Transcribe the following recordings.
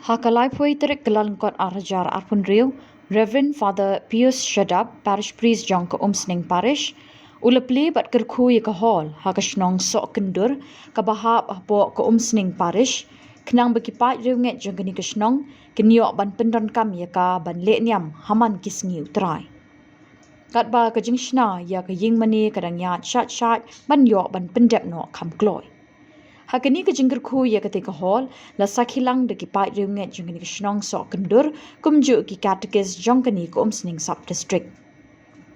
Hakalai pui terik kelalengkot arajar arpun riu, Reverend Father Pius Shadab, Parish Priest Jongka Umsning Parish, ulepli bat kerku ye ke hall, hakashnong sok kendur, kabahap ahpo ke Umsning Parish, kenang bekipat riu nget jengkeni kashnong, keniok ban pendon kam ye ka ban lek niam haman kisngi utrai. Kat ba ke jingshna ya ke ying mani kadang yat shat ban yok ban pendep no kam kloy. Hakini ke jingkir ku ya ketika hall la sakhilang de ki pai riunget jengkeni ke shnong sok kendur kumju ki katekis jongkeni ke Umsning sub district.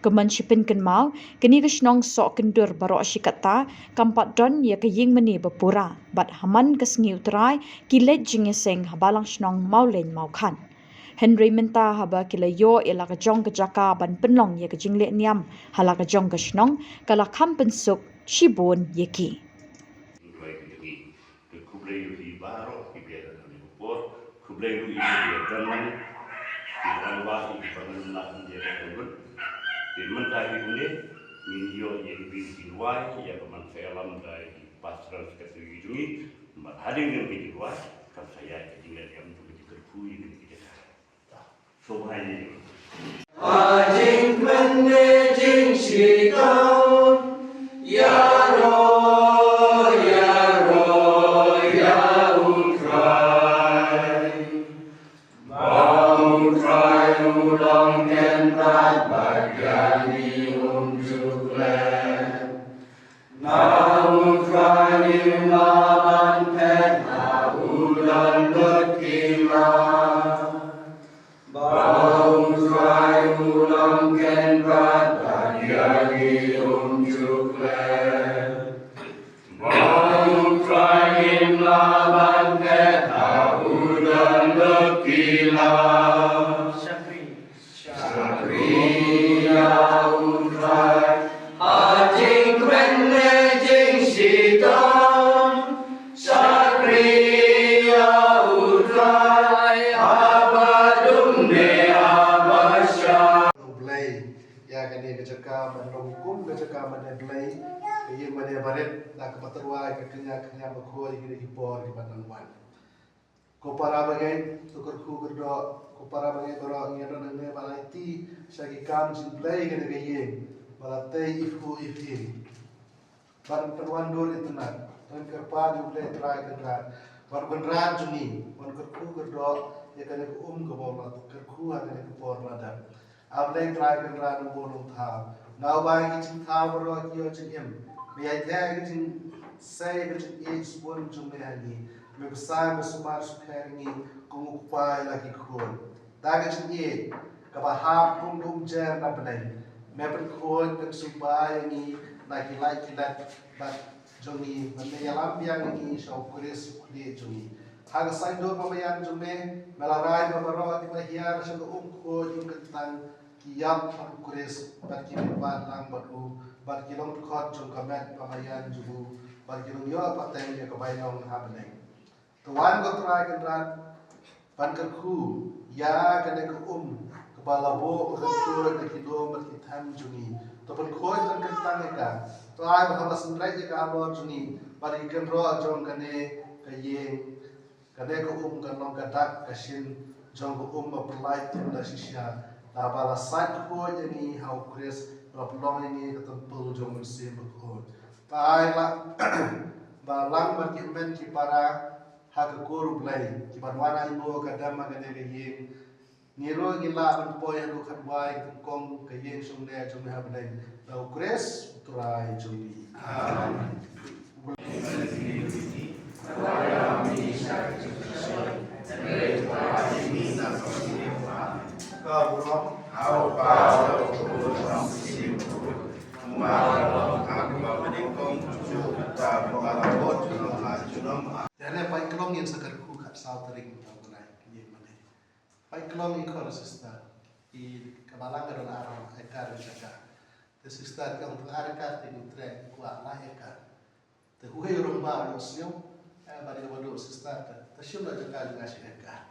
Keman shipin ken mau keni ke shnong sok kendur barok shikata kampat don ya ke ying mani bepura bat haman ke sengi utrai ki let jingeseng habalang shnong mau len mau kan. Henry minta haba kila yo ila ke jong ke jaka ban penlong ya ke jingle niam hala ke jong ke shnong kala kam pensuk shibon yeki. Kubleyu hi baro hi biada kami upor kubleyu hi biada man hi ranwa hi bangun na dia bangun di mentah hi une minyo ye bi dilwai ya kaman felam dai pasral sekali jungi mat hading yang bi dilwai kan saya tinggal yang tu di kerku ini kita so hai Jing mende jing shikao ya ro Kopara bagai tukar ku gerdo kopara bagai orang yang ada nene balai sagi kam sin play gede geye balate ifu ifin ban penuan dur itu nak dan kerpa di play try kerja ban benran juni ban kerku gerdo ya kene ku ke bawah kerku ada ke por ladan ablay try kerja nu bolong tha now by kitchen tha bro kio chim biai tha kitchen say kitchen is bon jumne hani me besar besumar sukharingi kung upai lagi khol daga chini ka bahap kung jer na benai me pen khol pen subai ni lagi lat bat jongi me yalam biang ni shau kuris kuli jongi haga sai do pamayan jume melarai babaro di mahiar shau khol yung kentang kiyam kuris bat kimi lang batu bat kilong khot jong kamet pamayan jubu bat kilong yo pateng ya kabainong habenai Tuan ko try kendran pan kerku ya kene ke kebalabo kerku de kido mat kitam juni to pan khoi tan kentang eka try bahwa sendrai ka alo juni bari kendro jong kene kayeng kene ke kanong kadak kasin jong ke apply tim da shisha la bala site ko ni how chris lapulong ni ketempul jong sim ko tai la balang mat kimen ki para hak guru belai kiban wana ino kadama kene kayeng niro gila ban poya do kadwai kong kayeng sumne jumne habnai lau kres turai jumi amen Dene pai klong yang sakar ku kat sautering tamunai ye mane. Pai klong ikor sister I kabalang ron aram ekar jaka. Te sister kang pengar ekar te nutre ku ala ekar. Te huhe ron ba ro sio bari ka bodo sister te shim la jaka ngashi ekar.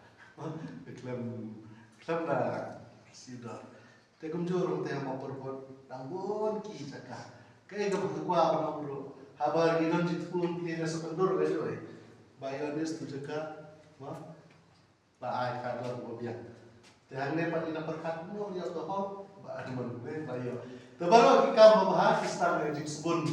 Klam na sidor. Te kumjurung te mo perpot dangon ki jaka. Kaya ka pagkwa ba bro. Habar gidon jitfun kira sependur besoi. Bayonis tu jaka, la ai ka dor bo biang te hang ne pa ina perkat mo yo to ho ba ada man ne la yo te baro ki kam bahas istam ne jing subun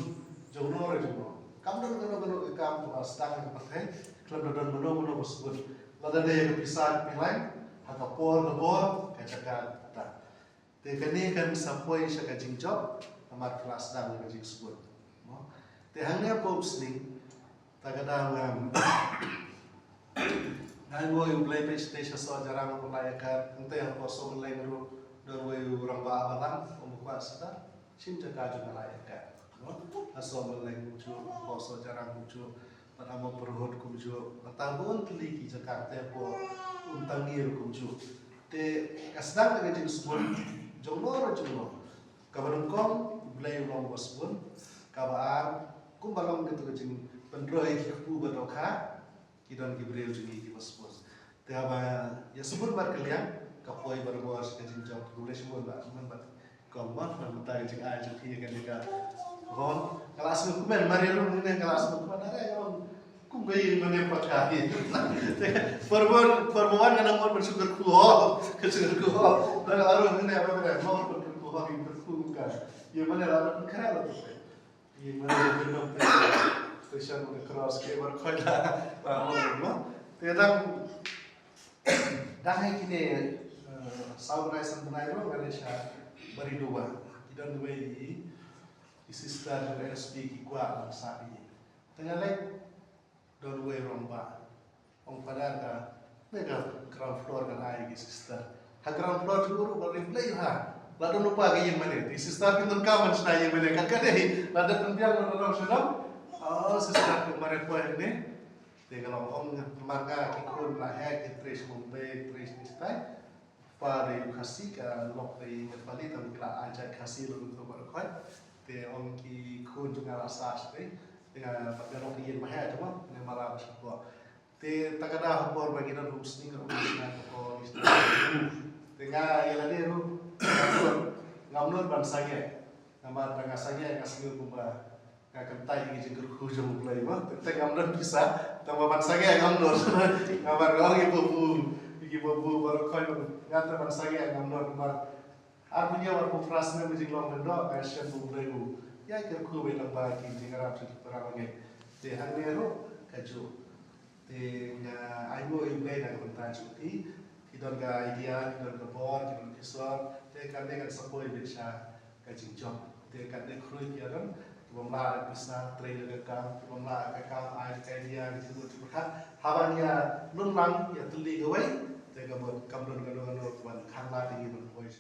jong no re jong kam don gono ki kam to stang ne pathe klub don gono subun la da ne pisah pilang haka por no bor ka chaka ta te kani kan sapoi sha ka jing job amar kelas dang ne jing subun no te hang ne po sling ta ga dang Nang wo yung play PlayStation so jarang ko layakan ente yang poso mulai meru dan wo orang ba abalang umukwa sada sim jaga juga layakan no aso mulai mucu poso jarang mucu pada mo perhod kumju matahun teliki Jakarta po untangir kumju te kasdang dengan jenis pun jongno kabarung kong play long bosbun kabar kumbalong gitu kecing pendroi kipu badoka kidan gibril jungi ki bos te aba ya sebut bar kalian kapoi bar bos ka jing jok dule sebut ba men bat komot man ta jing a jing ki kan dika hon kelas ku men mari lu ne kelas ku mana ya on ku gai mene pakati perbuan kan ngor bersyukur ku ho kesyukur ku ho dan aru ne apa beda ngor bersyukur ku ho ki berku ka ya mana la kara la ya mana benom station udah cross ke bar khoila ba mo te dang dang kini saudara santai ro Malaysia bari dua dan dua ini sister SP ki kwa sabi tengah lek don we romba ong pada ka mega ground floor kan ai ki sister ha ground floor dulu bari play ha lalu lupa ke yang mana di sister pintun kawan sana yang mana kan kadai lalu tembiang lalu sedap oh sister kemarin po ini te kalau ong marga ikun la hek tres mumbai tres nistai pare khasi ka lok pe bali tam kila aja khasi lu tu bar khoi te ong ki khun juga rasa te dengan pakai rok yin mahal cuma ne malah bersyukur te takada hopor bagi dan husni ru na ko dengan yalade ru ngamnur bansanya nama dangasanya kasih kumba kentai ini jengker hujung mulai mah kita ngamdan bisa tambah bansanya ngamdan ngabar orang ibu baru kau ngata bansanya ngamdan kemar artinya warna frasnya mesti long bendo kasih mulai bu ya kerku belang bagi jengker apa sih perang lagi te hanero kaju te nya aibo ibai nak kentai cuti kita ga idea kita ga bor kita kisah te kan dengan sepoi bisa kajingjong te kan de krui kiaran pemla bisa trainer kekam pemla kekam idea di situ berkat habanya lunlang ya teli gawai te ga bot kam don ga do kan kang la di voice